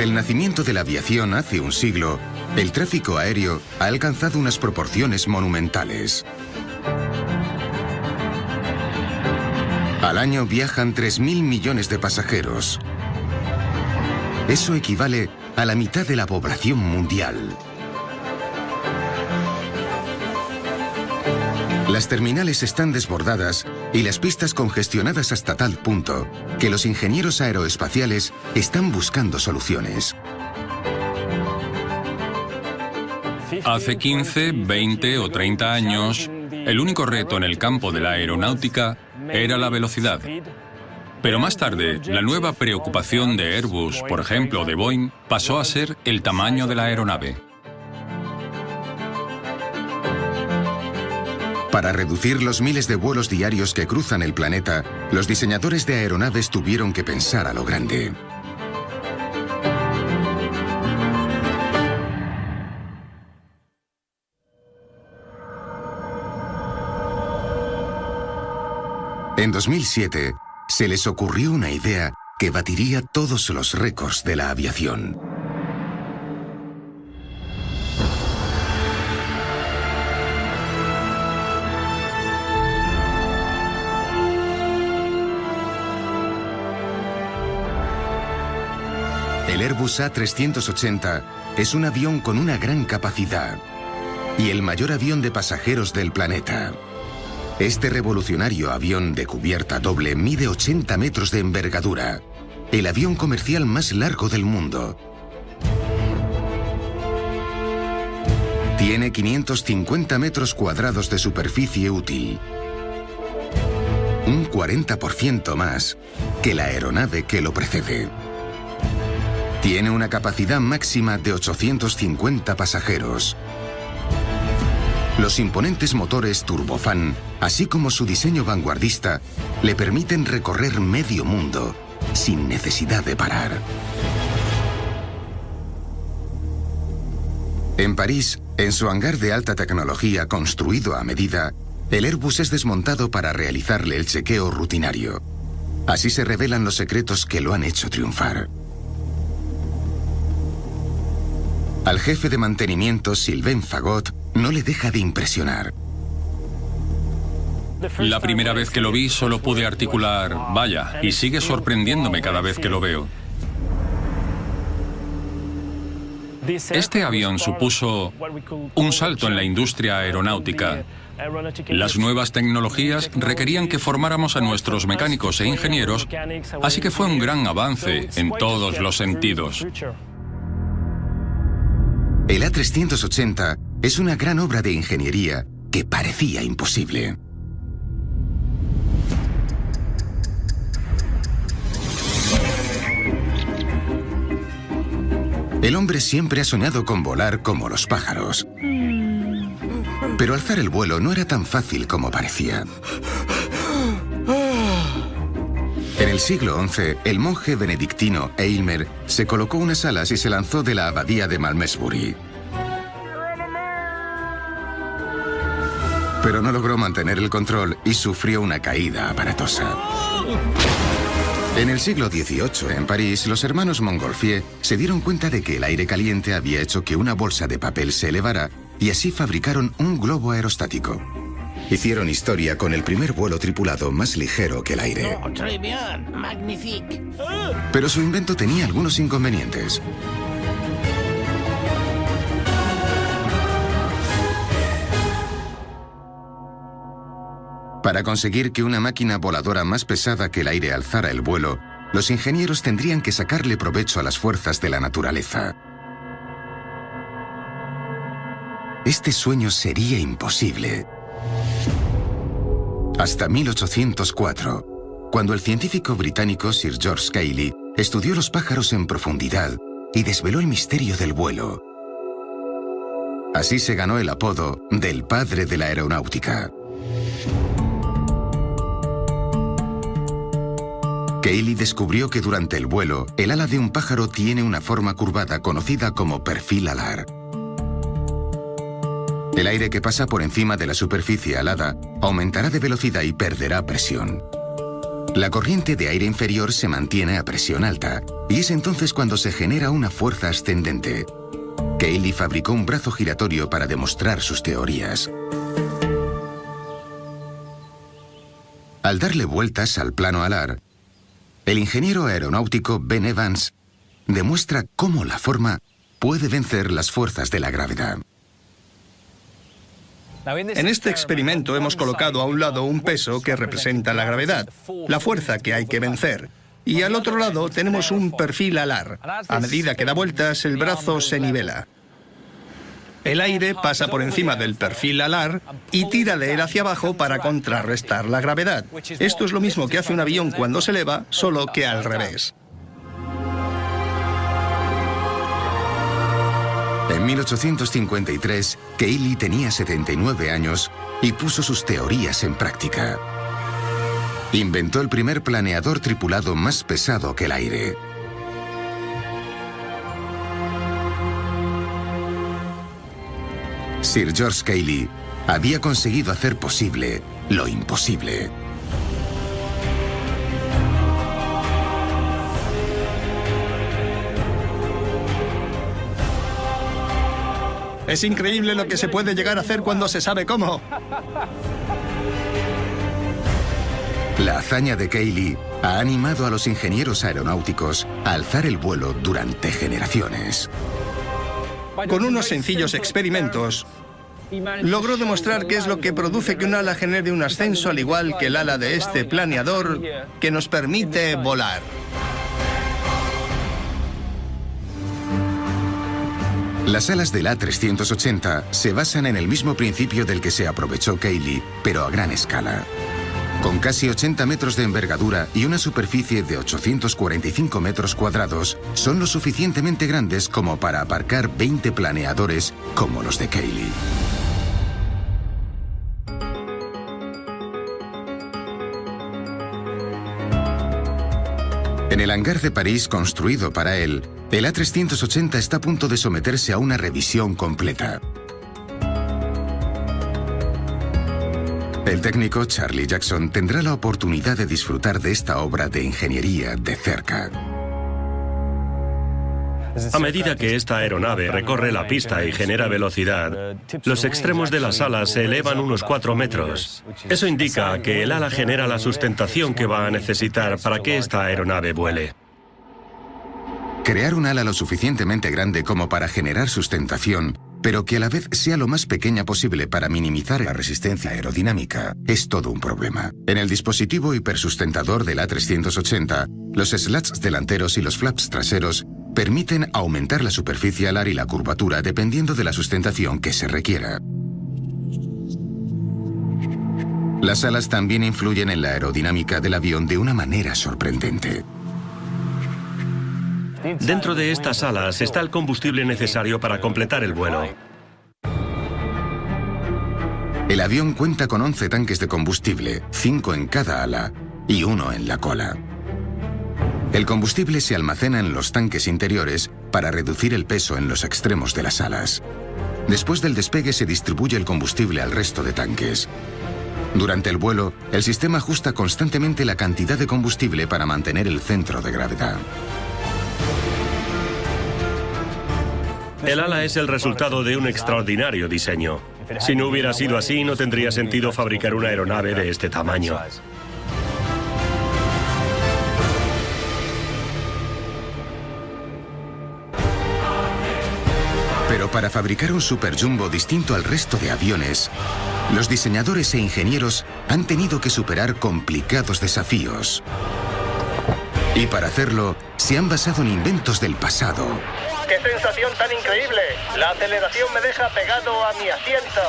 Desde el nacimiento de la aviación hace un siglo, el tráfico aéreo ha alcanzado unas proporciones monumentales. Al año viajan 3.000 millones de pasajeros. Eso equivale a la mitad de la población mundial. Las terminales están desbordadas y las pistas congestionadas hasta tal punto que los ingenieros aeroespaciales están buscando soluciones. Hace 15, 20 o 30 años, el único reto en el campo de la aeronáutica era la velocidad. Pero más tarde, la nueva preocupación de Airbus, por ejemplo, de Boeing, pasó a ser el tamaño de la aeronave. Para reducir los miles de vuelos diarios que cruzan el planeta, los diseñadores de aeronaves tuvieron que pensar a lo grande. En 2007, se les ocurrió una idea que batiría todos los récords de la aviación. El Airbus A380 es un avión con una gran capacidad y el mayor avión de pasajeros del planeta. Este revolucionario avión de cubierta doble mide 80 metros de envergadura, el avión comercial más largo del mundo. Tiene 550 metros cuadrados de superficie útil, un 40% más que la aeronave que lo precede. Tiene una capacidad máxima de 850 pasajeros. Los imponentes motores turbofan, así como su diseño vanguardista, le permiten recorrer medio mundo sin necesidad de parar. En París, en su hangar de alta tecnología construido a medida, el Airbus es desmontado para realizarle el chequeo rutinario. Así se revelan los secretos que lo han hecho triunfar. Al jefe de mantenimiento, Sylvain Fagot, no le deja de impresionar. La primera vez que lo vi solo pude articular, vaya, y sigue sorprendiéndome cada vez que lo veo. Este avión supuso un salto en la industria aeronáutica. Las nuevas tecnologías requerían que formáramos a nuestros mecánicos e ingenieros, así que fue un gran avance en todos los sentidos. El A380 es una gran obra de ingeniería que parecía imposible. El hombre siempre ha soñado con volar como los pájaros. Pero alzar el vuelo no era tan fácil como parecía. En el siglo XI, el monje benedictino Aylmer se colocó unas alas y se lanzó de la abadía de Malmesbury. Pero no logró mantener el control y sufrió una caída aparatosa. En el siglo XVIII, en París, los hermanos Montgolfier se dieron cuenta de que el aire caliente había hecho que una bolsa de papel se elevara y así fabricaron un globo aerostático. Hicieron historia con el primer vuelo tripulado más ligero que el aire. Pero su invento tenía algunos inconvenientes. Para conseguir que una máquina voladora más pesada que el aire alzara el vuelo, los ingenieros tendrían que sacarle provecho a las fuerzas de la naturaleza. Este sueño sería imposible. Hasta 1804, cuando el científico británico Sir George Cayley estudió los pájaros en profundidad y desveló el misterio del vuelo. Así se ganó el apodo del padre de la aeronáutica. Cayley descubrió que durante el vuelo, el ala de un pájaro tiene una forma curvada conocida como perfil alar. El aire que pasa por encima de la superficie alada aumentará de velocidad y perderá presión. La corriente de aire inferior se mantiene a presión alta, y es entonces cuando se genera una fuerza ascendente. Cayley fabricó un brazo giratorio para demostrar sus teorías. Al darle vueltas al plano alar, el ingeniero aeronáutico Ben Evans demuestra cómo la forma puede vencer las fuerzas de la gravedad. En este experimento hemos colocado a un lado un peso que representa la gravedad, la fuerza que hay que vencer. Y al otro lado tenemos un perfil alar. A medida que da vueltas, el brazo se nivela. El aire pasa por encima del perfil alar y tira de él hacia abajo para contrarrestar la gravedad. Esto es lo mismo que hace un avión cuando se eleva, solo que al revés. En 1853, Cayley tenía 79 años y puso sus teorías en práctica. Inventó el primer planeador tripulado más pesado que el aire. Sir George Cayley había conseguido hacer posible lo imposible. Es increíble lo que se puede llegar a hacer cuando se sabe cómo. La hazaña de Cayley ha animado a los ingenieros aeronáuticos a alzar el vuelo durante generaciones. Con unos sencillos experimentos, logró demostrar qué es lo que produce que un ala genere un ascenso al igual que el ala de este planeador que nos permite volar. Las alas del A380 se basan en el mismo principio del que se aprovechó Cayley, pero a gran escala. Con casi 80 metros de envergadura y una superficie de 845 metros cuadrados, son lo suficientemente grandes como para aparcar 20 planeadores como los de Cayley. En el hangar de París construido para él, el A380 está a punto de someterse a una revisión completa. El técnico Charlie Jackson tendrá la oportunidad de disfrutar de esta obra de ingeniería de cerca. A medida que esta aeronave recorre la pista y genera velocidad, los extremos de las alas se elevan unos 4 metros. Eso indica que el ala genera la sustentación que va a necesitar para que esta aeronave vuele. Crear un ala lo suficientemente grande como para generar sustentación, pero que a la vez sea lo más pequeña posible para minimizar la resistencia aerodinámica, es todo un problema. En el dispositivo hipersustentador del A380, los slats delanteros y los flaps traseros permiten aumentar la superficie alar y la curvatura dependiendo de la sustentación que se requiera. Las alas también influyen en la aerodinámica del avión de una manera sorprendente. Dentro de estas alas está el combustible necesario para completar el vuelo. El avión cuenta con 11 tanques de combustible, 5 en cada ala y 1 en la cola. El combustible se almacena en los tanques interiores para reducir el peso en los extremos de las alas. Después del despegue se distribuye el combustible al resto de tanques. Durante el vuelo, el sistema ajusta constantemente la cantidad de combustible para mantener el centro de gravedad. El ala es el resultado de un extraordinario diseño. Si no hubiera sido así, no tendría sentido fabricar una aeronave de este tamaño. Pero para fabricar un Super Jumbo distinto al resto de aviones, los diseñadores e ingenieros han tenido que superar complicados desafíos. Y para hacerlo, se han basado en inventos del pasado. ¡Qué sensación tan increíble! La aceleración me deja pegado a mi asiento.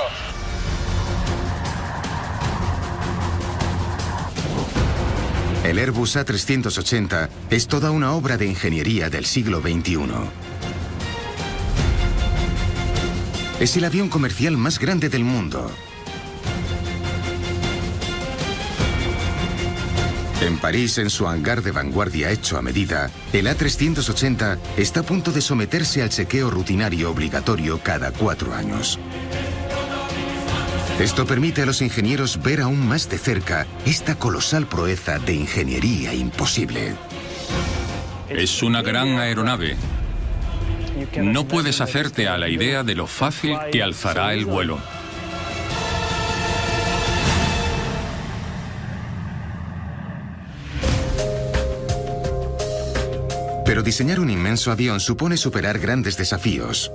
El Airbus A380 es toda una obra de ingeniería del siglo XXI. Es el avión comercial más grande del mundo. En París, en su hangar de vanguardia hecho a medida, el A380 está a punto de someterse al chequeo rutinario obligatorio cada 4 años. Esto permite a los ingenieros ver aún más de cerca esta colosal proeza de ingeniería imposible. Es una gran aeronave. No puedes hacerte a la idea de lo fácil que alzará el vuelo. Pero diseñar un inmenso avión supone superar grandes desafíos.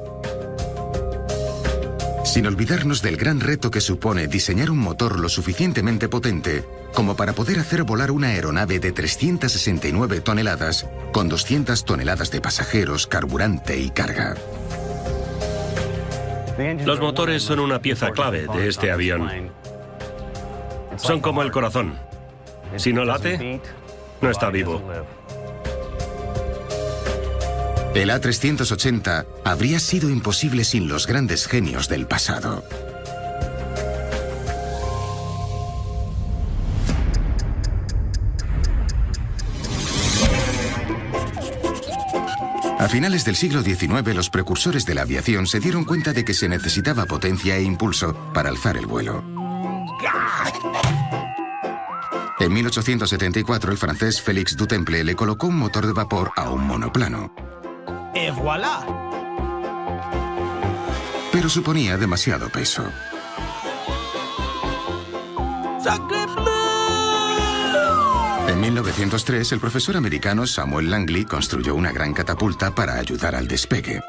Sin olvidarnos del gran reto que supone diseñar un motor lo suficientemente potente como para poder hacer volar una aeronave de 369 toneladas con 200 toneladas de pasajeros, carburante y carga. Los motores son una pieza clave de este avión. Son como el corazón. Si no late, no está vivo. El A380 habría sido imposible sin los grandes genios del pasado. A finales del siglo XIX, los precursores de la aviación se dieron cuenta de que se necesitaba potencia e impulso para alzar el vuelo. En 1874, el francés Félix du Temple le colocó un motor de vapor a un monoplano. ¡Et voilà! Pero suponía demasiado peso. ¡Sacré bleu! En 1903, el profesor americano Samuel Langley construyó una gran catapulta para ayudar al despegue.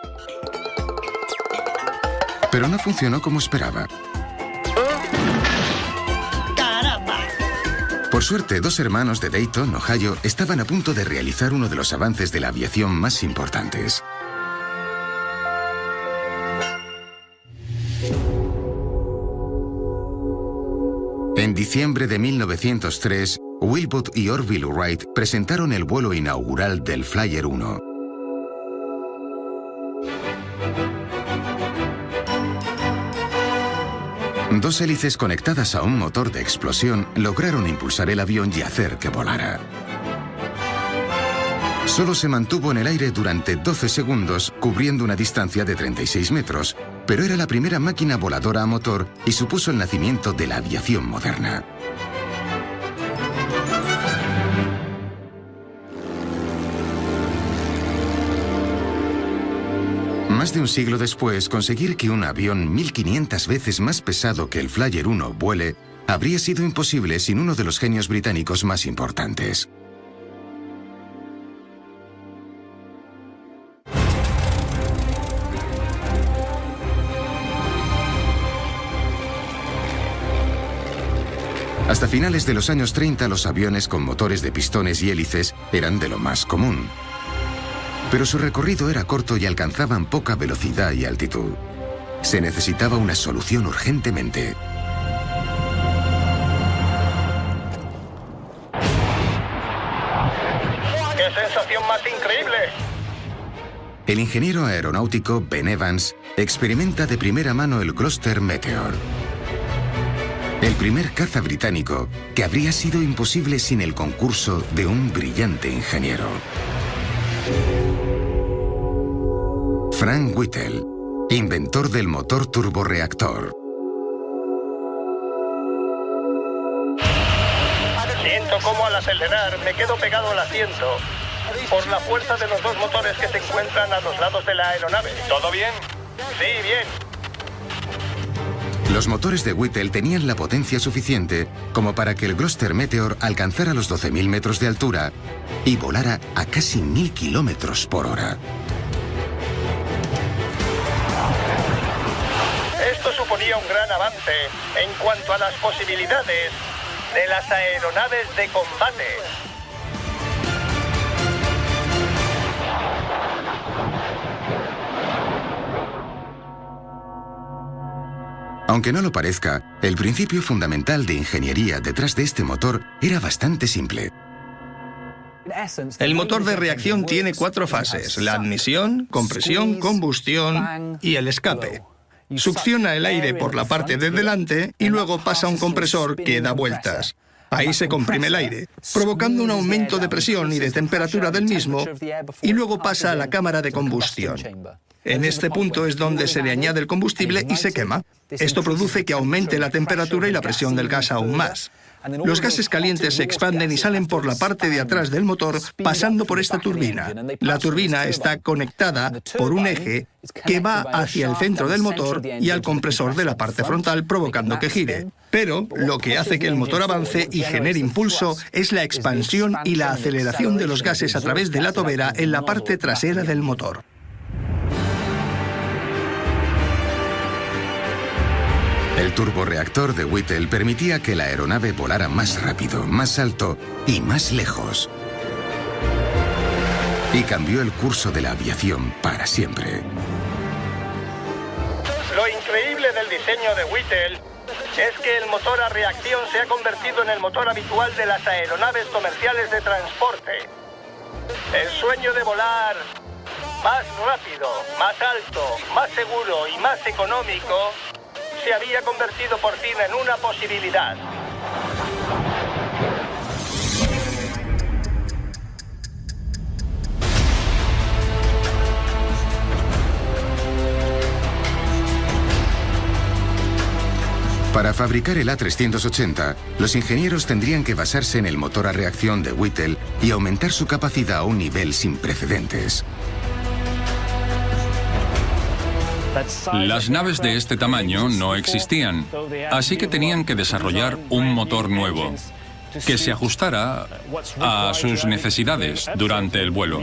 Pero no funcionó como esperaba. ¡Caramba! Por suerte, dos hermanos de Dayton, Ohio, estaban a punto de realizar uno de los avances de la aviación más importantes. En diciembre de 1903, Wilbur y Orville Wright presentaron el vuelo inaugural del Flyer 1. Dos hélices conectadas a un motor de explosión lograron impulsar el avión y hacer que volara. Solo se mantuvo en el aire durante 12 segundos, cubriendo una distancia de 36 metros, pero era la primera máquina voladora a motor y supuso el nacimiento de la aviación moderna. Más de un siglo después, conseguir que un avión 1500 veces más pesado que el Flyer 1 vuele habría sido imposible sin uno de los genios británicos más importantes. Hasta finales de los años 30, los aviones con motores de pistones y hélices eran de lo más común. Pero su recorrido era corto y alcanzaban poca velocidad y altitud. Se necesitaba una solución urgentemente. ¡Qué sensación más increíble! El ingeniero aeronáutico Ben Evans experimenta de primera mano el Gloster Meteor. El primer caza británico que habría sido imposible sin el concurso de un brillante ingeniero. Frank Whittle, inventor del motor turborreactor. Siento cómo al acelerar me quedo pegado al asiento por la fuerza de los dos motores que se encuentran a los lados de la aeronave. ¿Todo bien? Sí, bien. Los motores de Whittle tenían la potencia suficiente como para que el Gloster Meteor alcanzara los 12.000 metros de altura y volara a casi 1000 kilómetros por hora. Esto suponía un gran avance en cuanto a las posibilidades de las aeronaves de combate. Aunque no lo parezca, el principio fundamental de ingeniería detrás de este motor era bastante simple. El motor de reacción tiene 4 fases: la admisión, compresión, combustión y el escape. Succiona el aire por la parte de delante y luego pasa a un compresor que da vueltas. Ahí se comprime el aire, provocando un aumento de presión y de temperatura del mismo, y luego pasa a la cámara de combustión. En este punto es donde se le añade el combustible y se quema. Esto produce que aumente la temperatura y la presión del gas aún más. Los gases calientes se expanden y salen por la parte de atrás del motor, pasando por esta turbina. La turbina está conectada por un eje que va hacia el centro del motor y al compresor de la parte frontal, provocando que gire. Pero lo que hace que el motor avance y genere impulso es la expansión y la aceleración de los gases a través de la tobera en la parte trasera del motor. El turborreactor de Whittle permitía que la aeronave volara más rápido, más alto y más lejos. Y cambió el curso de la aviación para siempre. Lo increíble del diseño de Whittle es que el motor a reacción se ha convertido en el motor habitual de las aeronaves comerciales de transporte. El sueño de volar más rápido, más alto, más seguro y más económico se había convertido por fin en una posibilidad. Para fabricar el A380, los ingenieros tendrían que basarse en el motor a reacción de Whittle y aumentar su capacidad a un nivel sin precedentes. Las naves de este tamaño no existían, así que tenían que desarrollar un motor nuevo que se ajustara a sus necesidades durante el vuelo.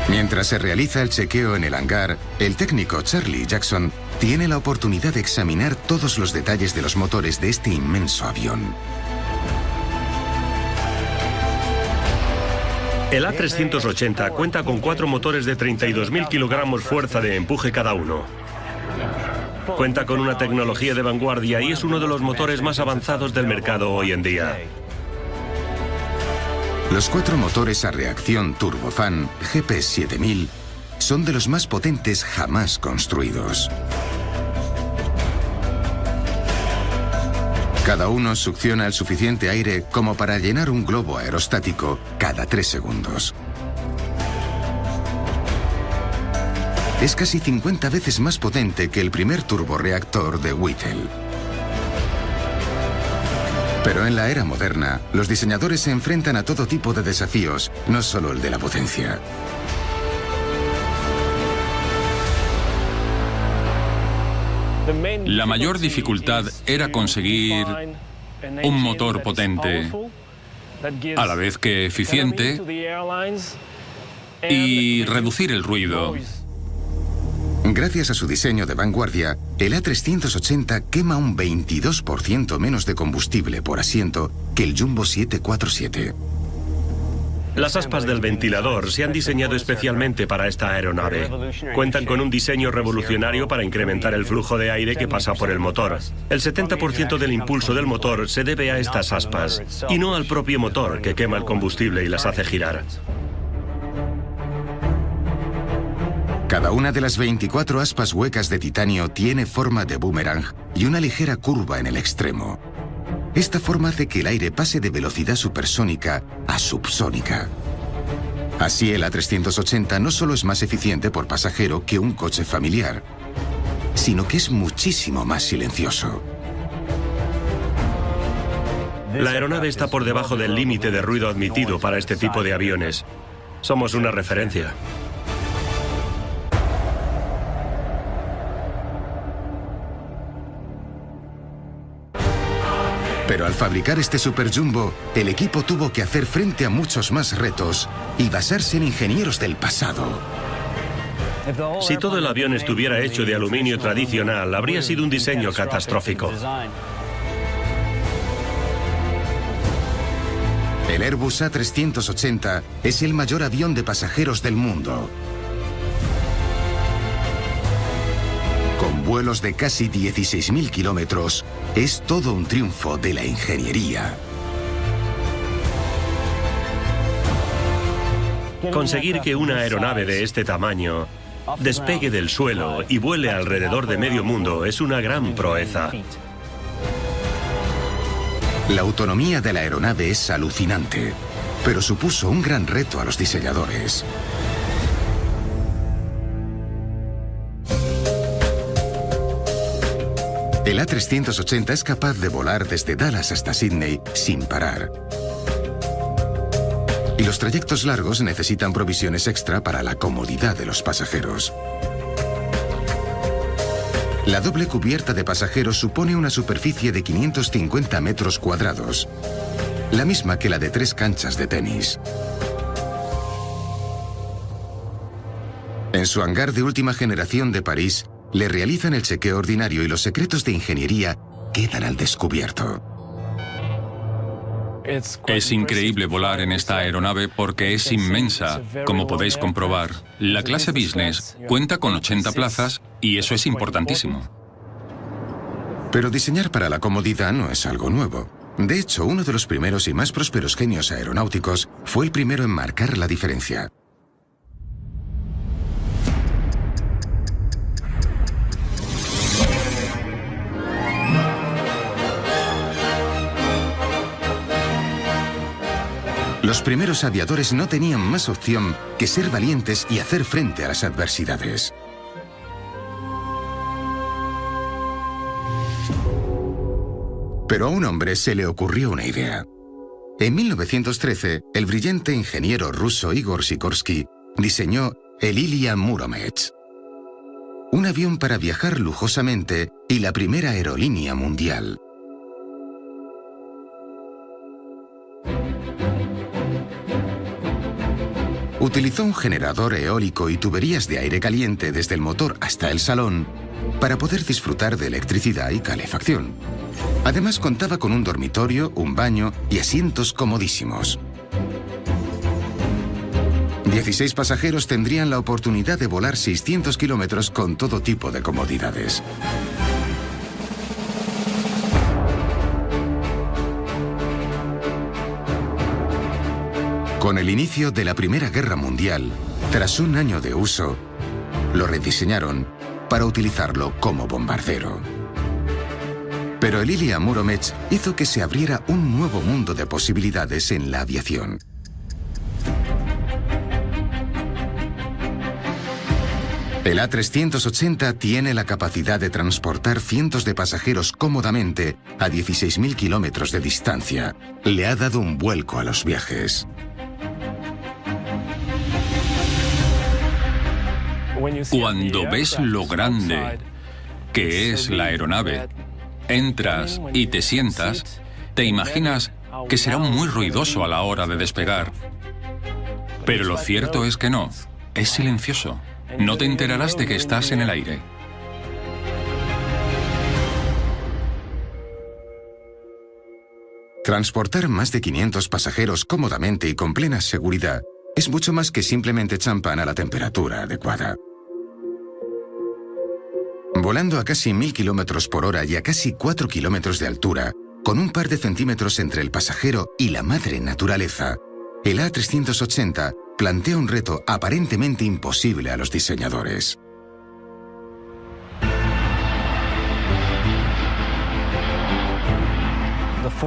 Mientras se realiza el chequeo en el hangar, el técnico Charlie Jackson tiene la oportunidad de examinar todos los detalles de los motores de este inmenso avión. El A380 cuenta con 4 motores de 32.000 kilogramos fuerza de empuje cada uno. Cuenta con una tecnología de vanguardia y es uno de los motores más avanzados del mercado hoy en día. Los 4 motores a reacción turbofan GP7000 son de los más potentes jamás construidos. Cada uno succiona el suficiente aire como para llenar un globo aerostático cada 3 segundos. Es casi 50 veces más potente que el primer turborreactor de Whittle. Pero en la era moderna, los diseñadores se enfrentan a todo tipo de desafíos, no solo el de la potencia. La mayor dificultad era conseguir un motor potente, a la vez que eficiente, y reducir el ruido. Gracias a su diseño de vanguardia, el A380 quema un 22% menos de combustible por asiento que el Jumbo 747. Las aspas del ventilador se han diseñado especialmente para esta aeronave. Cuentan con un diseño revolucionario para incrementar el flujo de aire que pasa por el motor. El 70% del impulso del motor se debe a estas aspas, y no al propio motor que quema el combustible y las hace girar. Cada una de las 24 aspas huecas de titanio tiene forma de boomerang y una ligera curva en el extremo. Esta forma hace que el aire pase de velocidad supersónica a subsónica. Así el A380 no solo es más eficiente por pasajero que un coche familiar, sino que es muchísimo más silencioso. La aeronave está por debajo del límite de ruido admitido para este tipo de aviones. Somos una referencia. Pero al fabricar este Super Jumbo, el equipo tuvo que hacer frente a muchos más retos y basarse en ingenieros del pasado. Si todo el avión estuviera hecho de aluminio tradicional, habría sido un diseño catastrófico. El Airbus A380 es el mayor avión de pasajeros del mundo. Con vuelos de casi 16.000 kilómetros, es todo un triunfo de la ingeniería. Conseguir que una aeronave de este tamaño despegue del suelo y vuele alrededor de medio mundo es una gran proeza. La autonomía de la aeronave es alucinante. pero supuso un gran reto a los diseñadores. El A380 es capaz de volar desde Dallas hasta Sydney sin parar. Y los trayectos largos necesitan provisiones extra para la comodidad de los pasajeros. La doble cubierta de pasajeros supone una superficie de 550 metros cuadrados, la misma que la de 3 canchas de tenis. En su hangar de última generación de París, le realizan el chequeo ordinario y los secretos de ingeniería quedan al descubierto. Es increíble volar en esta aeronave porque es inmensa, como podéis comprobar. La clase business cuenta con 80 plazas y eso es importantísimo. Pero diseñar para la comodidad no es algo nuevo. De hecho, uno de los primeros y más prósperos genios aeronáuticos fue el primero en marcar la diferencia. Los primeros aviadores no tenían más opción que ser valientes y hacer frente a las adversidades. Pero a un hombre se le ocurrió una idea. En 1913, el brillante ingeniero ruso Igor Sikorsky diseñó el Ilia Muromets, un avión para viajar lujosamente y la primera aerolínea mundial. Utilizó un generador eólico y tuberías de aire caliente desde el motor hasta el salón para poder disfrutar de electricidad y calefacción. Además contaba con un dormitorio, un baño y asientos comodísimos. 16 pasajeros tendrían la oportunidad de volar 600 kilómetros con todo tipo de comodidades. Con el inicio de la Primera Guerra Mundial, tras un año de uso, lo rediseñaron para utilizarlo como bombardero. Pero el Ilia Muromets hizo que se abriera un nuevo mundo de posibilidades en la aviación. El A380 tiene la capacidad de transportar cientos de pasajeros cómodamente a 16.000 kilómetros de distancia. Le ha dado un vuelco a los viajes. Cuando ves lo grande que es la aeronave, entras y te sientas, te imaginas que será muy ruidoso a la hora de despegar. Pero lo cierto es que no, es silencioso. No te enterarás de que estás en el aire. Transportar más de 500 pasajeros cómodamente y con plena seguridad es mucho más que simplemente champán a la temperatura adecuada. Volando a casi 1000 kilómetros por hora y a casi 4 kilómetros de altura, con un par de centímetros entre el pasajero y la madre naturaleza, el A380 plantea un reto aparentemente imposible a los diseñadores.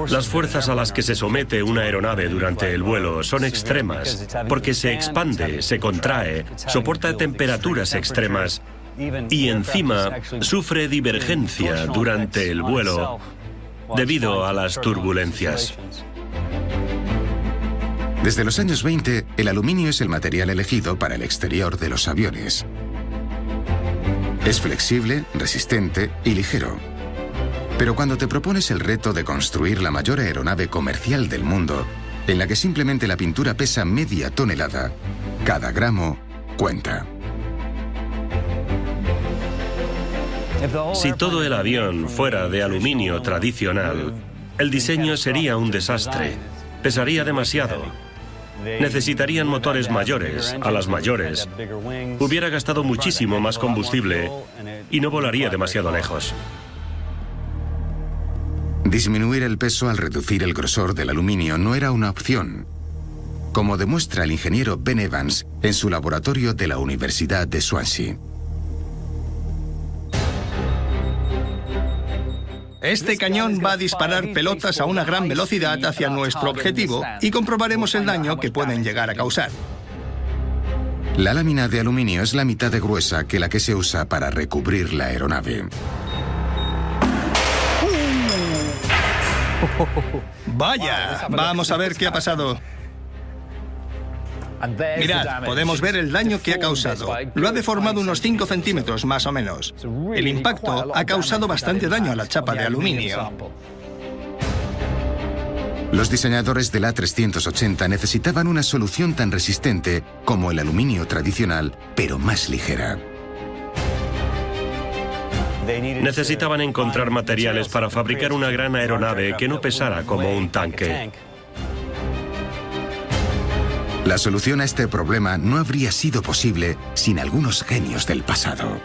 Las fuerzas a las que se somete una aeronave durante el vuelo son extremas, porque se expande, se contrae, soporta temperaturas extremas y encima sufre divergencia durante el vuelo debido a las turbulencias. Desde los años 20, el aluminio es el material elegido para el exterior de los aviones. Es flexible, resistente y ligero. Pero cuando te propones el reto de construir la mayor aeronave comercial del mundo, en la que simplemente la pintura pesa media tonelada, cada gramo cuenta. Si todo el avión fuera de aluminio tradicional, el diseño sería un desastre. Pesaría demasiado. Necesitarían motores mayores, alas mayores. Hubiera gastado muchísimo más combustible y no volaría demasiado lejos. Disminuir el peso al reducir el grosor del aluminio no era una opción, como demuestra el ingeniero Ben Evans en su laboratorio de la Universidad de Swansea. Este cañón va a disparar pelotas a una gran velocidad hacia nuestro objetivo y comprobaremos el daño que pueden llegar a causar. La lámina de aluminio es la mitad de gruesa que la que se usa para recubrir la aeronave. ¡Vaya! Vamos a ver qué ha pasado. Mirad, podemos ver el daño que ha causado. Lo ha deformado unos 5 centímetros más o menos. El impacto ha causado bastante daño a la chapa de aluminio. Los diseñadores del A380 necesitaban una solución tan resistente como el aluminio tradicional, pero más ligera. Necesitaban encontrar materiales para fabricar una gran aeronave que no pesara como un tanque. La solución a este problema no habría sido posible sin algunos genios del pasado.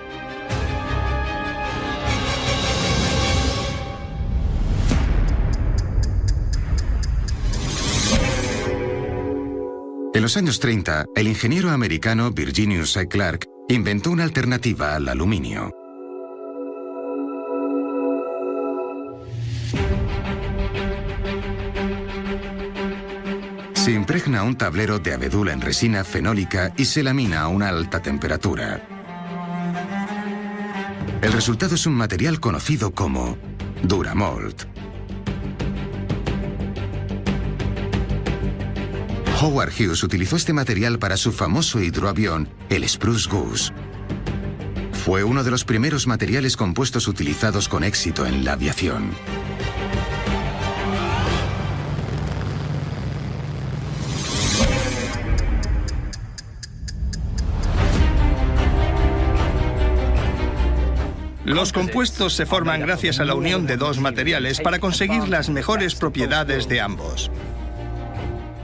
En los años 30, el ingeniero americano Virginius E. Clark inventó una alternativa al aluminio. Se impregna un tablero de abedul en resina fenólica y se lamina a una alta temperatura. El resultado es un material conocido como Duramold. Howard Hughes utilizó este material para su famoso hidroavión, el Spruce Goose. Fue uno de los primeros materiales compuestos utilizados con éxito en la aviación. Los compuestos se forman gracias a la unión de dos materiales para conseguir las mejores propiedades de ambos.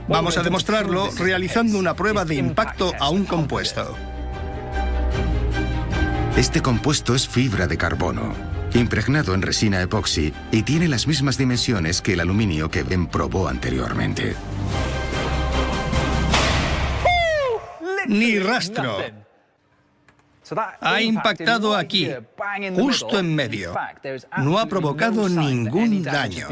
Vamos a demostrarlo realizando una prueba de impacto a un compuesto. Este compuesto es fibra de carbono, impregnado en resina epoxi y tiene las mismas dimensiones que el aluminio que Ben probó anteriormente. Ni rastro. Ha impactado aquí, justo en medio. No ha provocado ningún daño.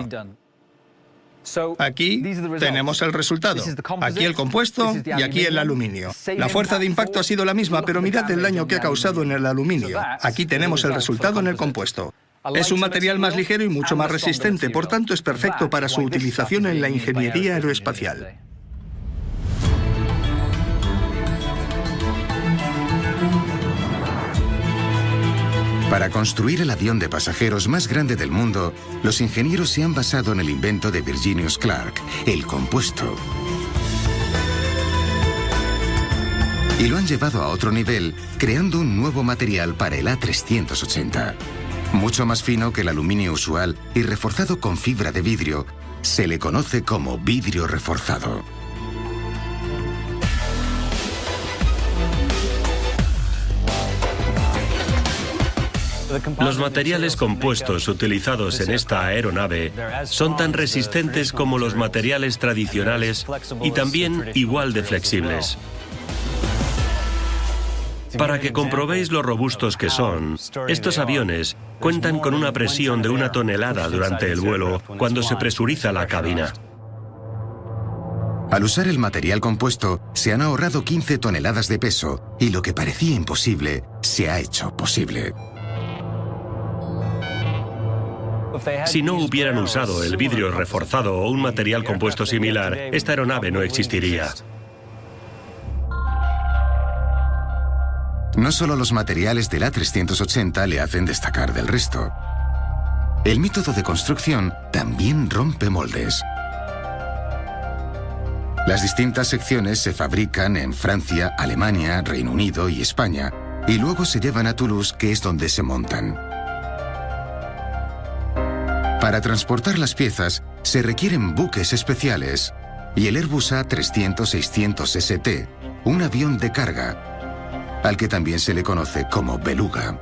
Aquí tenemos el resultado. Aquí el compuesto y aquí el aluminio. La fuerza de impacto ha sido la misma, pero mirad el daño que ha causado en el aluminio. Aquí tenemos el resultado en el compuesto. Es un material más ligero y mucho más resistente, por tanto es perfecto para su utilización en la ingeniería aeroespacial. Para construir el avión de pasajeros más grande del mundo, los ingenieros se han basado en el invento de Virginius Clark, el compuesto. Y lo han llevado a otro nivel, creando un nuevo material para el A380. Mucho más fino que el aluminio usual y reforzado con fibra de vidrio, se le conoce como vidrio reforzado. Los materiales compuestos utilizados en esta aeronave son tan resistentes como los materiales tradicionales y también igual de flexibles. Para que comprobéis lo robustos que son, estos aviones cuentan con una presión de 1 tonelada durante el vuelo cuando se presuriza la cabina. Al usar el material compuesto, se han ahorrado 15 toneladas de peso y lo que parecía imposible se ha hecho posible. Si no hubieran usado el vidrio reforzado o un material compuesto similar, esta aeronave no existiría. No solo los materiales del A380 le hacen destacar del resto. El método de construcción también rompe moldes. Las distintas secciones se fabrican en Francia, Alemania, Reino Unido y España, y luego se llevan a Toulouse, que es donde se montan. Para transportar las piezas se requieren buques especiales y el Airbus A300-600 ST, un avión de carga, al que también se le conoce como beluga.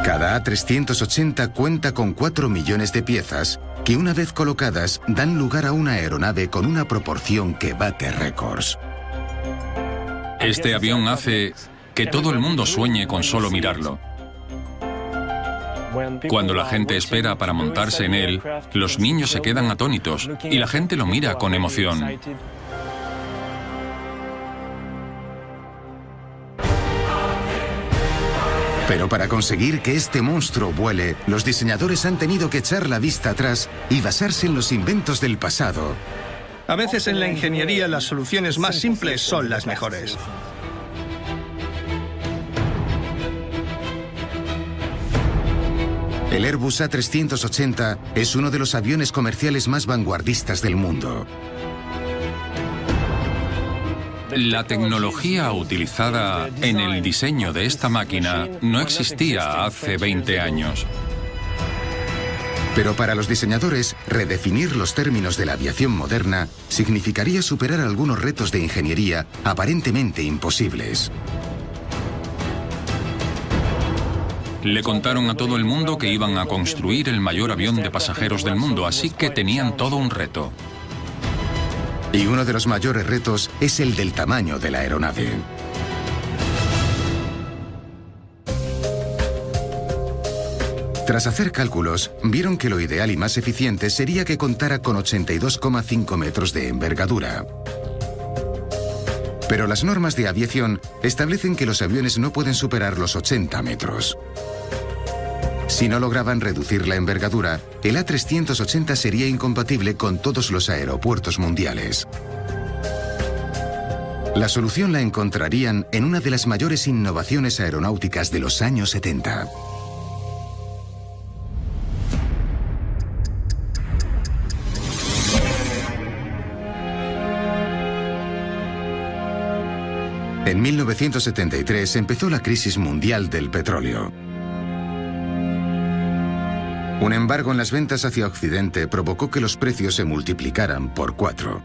Cada A380 cuenta con 4 millones de piezas que una vez colocadas dan lugar a una aeronave con una proporción que bate récords. Este avión hace que todo el mundo sueñe con solo mirarlo. Cuando la gente espera para montarse en él, los niños se quedan atónitos y la gente lo mira con emoción. Pero para conseguir que este monstruo vuele, los diseñadores han tenido que echar la vista atrás y basarse en los inventos del pasado. A veces en la ingeniería las soluciones más simples son las mejores. El Airbus A380 es uno de los aviones comerciales más vanguardistas del mundo. La tecnología utilizada en el diseño de esta máquina no existía hace 20 años. Pero para los diseñadores, redefinir los términos de la aviación moderna significaría superar algunos retos de ingeniería aparentemente imposibles. Le contaron a todo el mundo que iban a construir el mayor avión de pasajeros del mundo, así que tenían todo un reto. Y uno de los mayores retos es el del tamaño de la aeronave. Tras hacer cálculos, vieron que lo ideal y más eficiente sería que contara con 82,5 metros de envergadura. Pero las normas de aviación establecen que los aviones no pueden superar los 80 metros. Si no lograban reducir la envergadura, el A380 sería incompatible con todos los aeropuertos mundiales. La solución la encontrarían en una de las mayores innovaciones aeronáuticas de los años 70. En 1973 empezó la crisis mundial del petróleo. Un embargo en las ventas hacia Occidente provocó que los precios se multiplicaran por 4.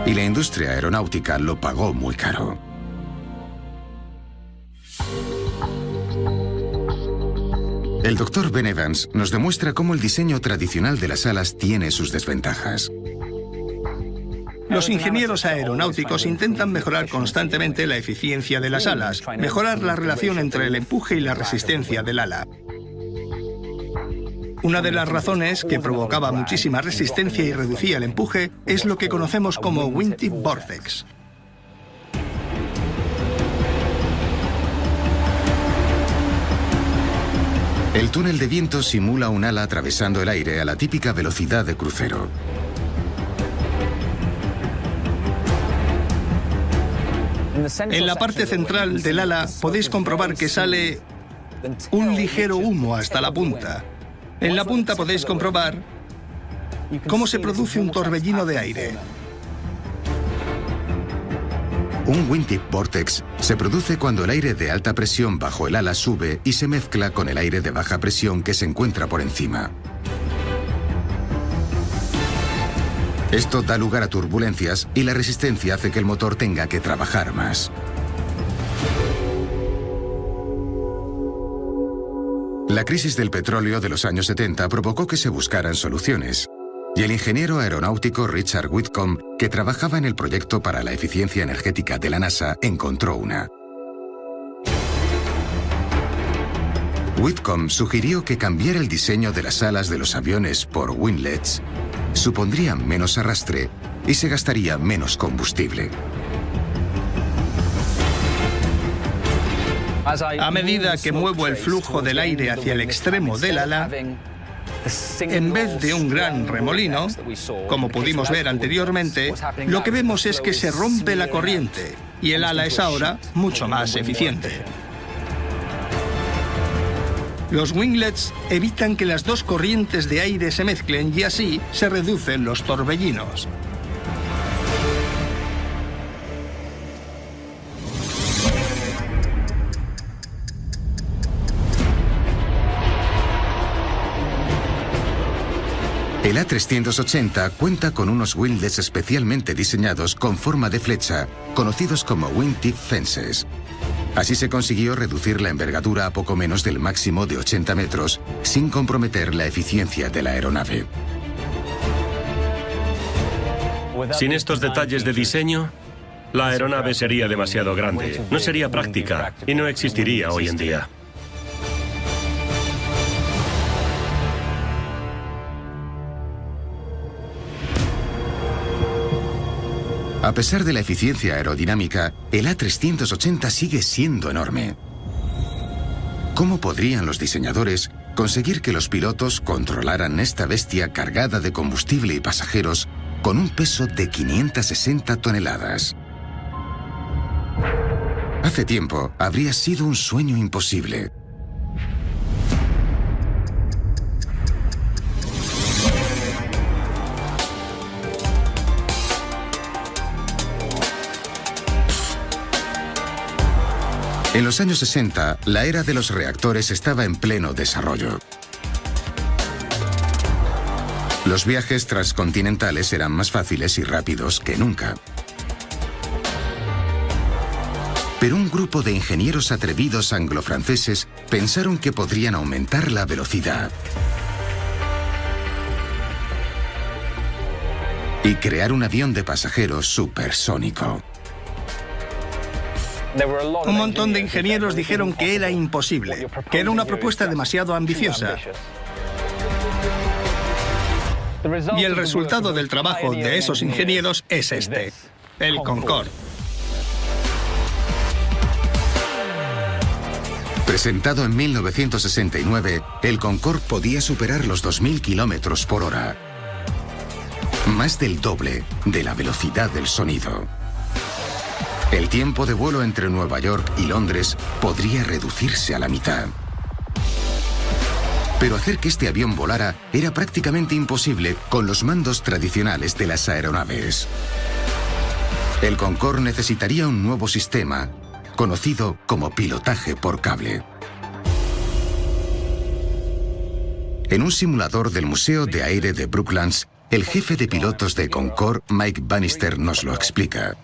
Y la industria aeronáutica lo pagó muy caro. El Dr. Ben Evans nos demuestra cómo el diseño tradicional de las alas tiene sus desventajas. Los ingenieros aeronáuticos intentan mejorar constantemente la eficiencia de las alas, mejorar la relación entre el empuje y la resistencia del ala. Una de las razones que provocaba muchísima resistencia y reducía el empuje es lo que conocemos como wingtip vortex. El túnel de viento simula un ala atravesando el aire a la típica velocidad de crucero. En la parte central del ala podéis comprobar que sale un ligero humo hasta la punta. En la punta podéis comprobar cómo se produce un torbellino de aire. Un wingtip vortex se produce cuando el aire de alta presión bajo el ala sube y se mezcla con el aire de baja presión que se encuentra por encima. Esto da lugar a turbulencias y la resistencia hace que el motor tenga que trabajar más. La crisis del petróleo de los años 70 provocó que se buscaran soluciones. Y el ingeniero aeronáutico Richard Whitcomb, que trabajaba en el proyecto para la eficiencia energética de la NASA, encontró una. Whitcomb sugirió que cambiar el diseño de las alas de los aviones por winglets supondría menos arrastre y se gastaría menos combustible. A medida que muevo el flujo del aire hacia el extremo del ala, en vez de un gran remolino, como pudimos ver anteriormente, lo que vemos es que se rompe la corriente y el ala es ahora mucho más eficiente. Los winglets evitan que las dos corrientes de aire se mezclen y así se reducen los torbellinos. El A380 cuenta con unos winglets especialmente diseñados con forma de flecha, conocidos como wingtip fences. Así se consiguió reducir la envergadura a poco menos del máximo de 80 metros, sin comprometer la eficiencia de la aeronave. Sin estos detalles de diseño, La aeronave sería demasiado grande, no sería práctica y no existiría hoy en día. A pesar de la eficiencia aerodinámica, el A380 sigue siendo enorme. ¿Cómo podrían los diseñadores conseguir que los pilotos controlaran esta bestia cargada de combustible y pasajeros con un peso de 560 toneladas? Hace tiempo habría sido un sueño imposible. En los años 60, la era de los reactores estaba en pleno desarrollo. Los viajes transcontinentales eran más fáciles y rápidos que nunca. Pero un grupo de ingenieros atrevidos anglo-franceses pensaron que podrían aumentar la velocidad y crear un avión de pasajeros supersónico. Un montón de ingenieros dijeron que era imposible, que era una propuesta demasiado ambiciosa. Y el resultado del trabajo de esos ingenieros es este, el Concorde. Presentado en 1969, el Concorde podía superar los 2.000 kilómetros por hora. Más del doble de la velocidad del sonido. El tiempo de vuelo entre Nueva York y Londres podría reducirse a la mitad. Pero hacer que este avión volara era prácticamente imposible con los mandos tradicionales de las aeronaves. El Concorde necesitaría un nuevo sistema, conocido como pilotaje por cable. En un simulador del Museo de Aire de Brooklands, el jefe de pilotos de Concorde, Mike Bannister, nos lo explica.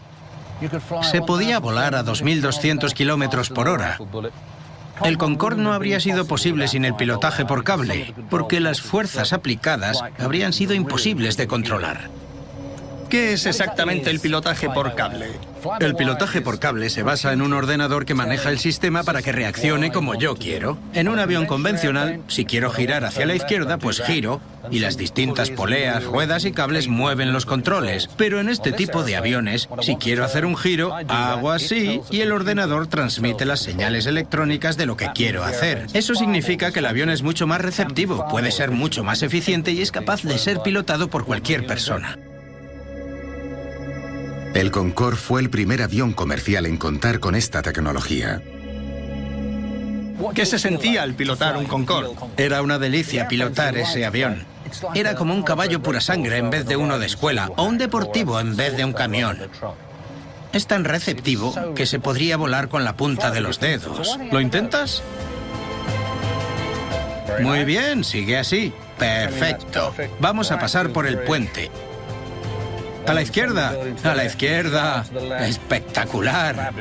Se podía volar a 2.200 kilómetros por hora. El Concorde no habría sido posible sin el pilotaje por cable, porque las fuerzas aplicadas habrían sido imposibles de controlar. ¿Qué es exactamente el pilotaje por cable? El pilotaje por cable se basa en un ordenador que maneja el sistema para que reaccione como yo quiero. En un avión convencional, si quiero girar hacia la izquierda, pues giro, y las distintas poleas, ruedas y cables mueven los controles. Pero en este tipo de aviones, si quiero hacer un giro, hago así, y el ordenador transmite las señales electrónicas de lo que quiero hacer. Eso significa que el avión es mucho más receptivo, puede ser mucho más eficiente y es capaz de ser pilotado por cualquier persona. El Concorde fue el primer avión comercial en contar con esta tecnología. ¿Qué se sentía al pilotar un Concorde? Era una delicia pilotar ese avión. Era como un caballo pura sangre en vez de uno de escuela, o un deportivo en vez de un camión. Es tan receptivo que se podría volar con la punta de los dedos. ¿Lo intentas? Muy bien, sigue así. Perfecto. Vamos a pasar por el puente. ¡A la izquierda! ¡A la izquierda! ¡Espectacular!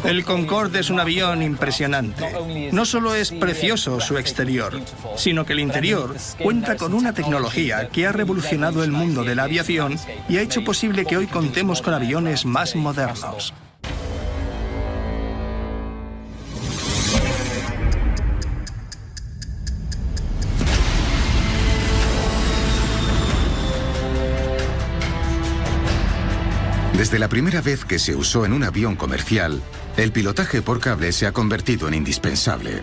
El Concorde es un avión impresionante. No solo es precioso su exterior, sino que el interior cuenta con una tecnología que ha revolucionado el mundo de la aviación y ha hecho posible que hoy contemos con aviones más modernos. Desde la primera vez que se usó en un avión comercial, el pilotaje por cable se ha convertido en indispensable.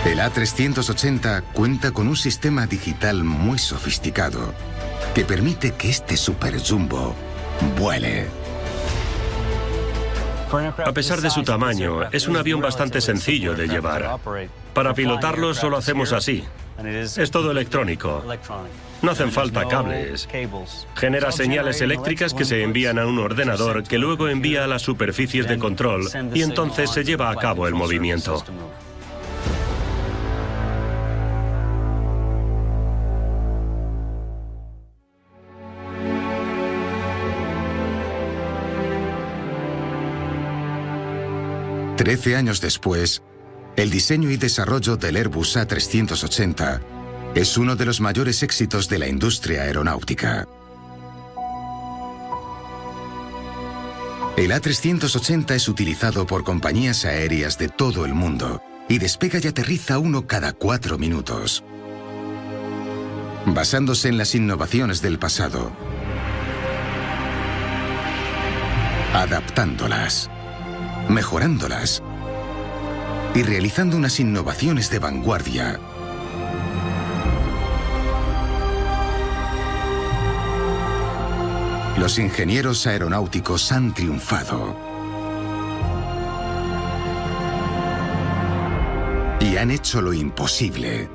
El A380 cuenta con un sistema digital muy sofisticado que permite que este super jumbo vuele. A pesar de su tamaño, es un avión bastante sencillo de llevar. Para pilotarlo solo hacemos así. Es todo electrónico. No hacen falta cables. Genera señales eléctricas que se envían a un ordenador que luego envía a las superficies de control y entonces se lleva a cabo el movimiento. 13 años después, el diseño y desarrollo del Airbus A380 es uno de los mayores éxitos de la industria aeronáutica. El A380 es utilizado por compañías aéreas de todo el mundo y despega y aterriza uno cada 4 minutos. Basándose en las innovaciones del pasado, adaptándolas, mejorándolas y realizando unas innovaciones de vanguardia. Los ingenieros aeronáuticos han triunfado y han hecho lo imposible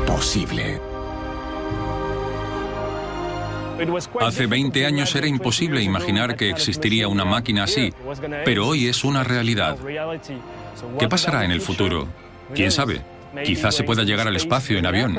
posible. Hace 20 años era imposible imaginar que existiría una máquina así, pero hoy es una realidad. ¿Qué pasará en el futuro? ¿Quién sabe? Quizás se pueda llegar al espacio en avión.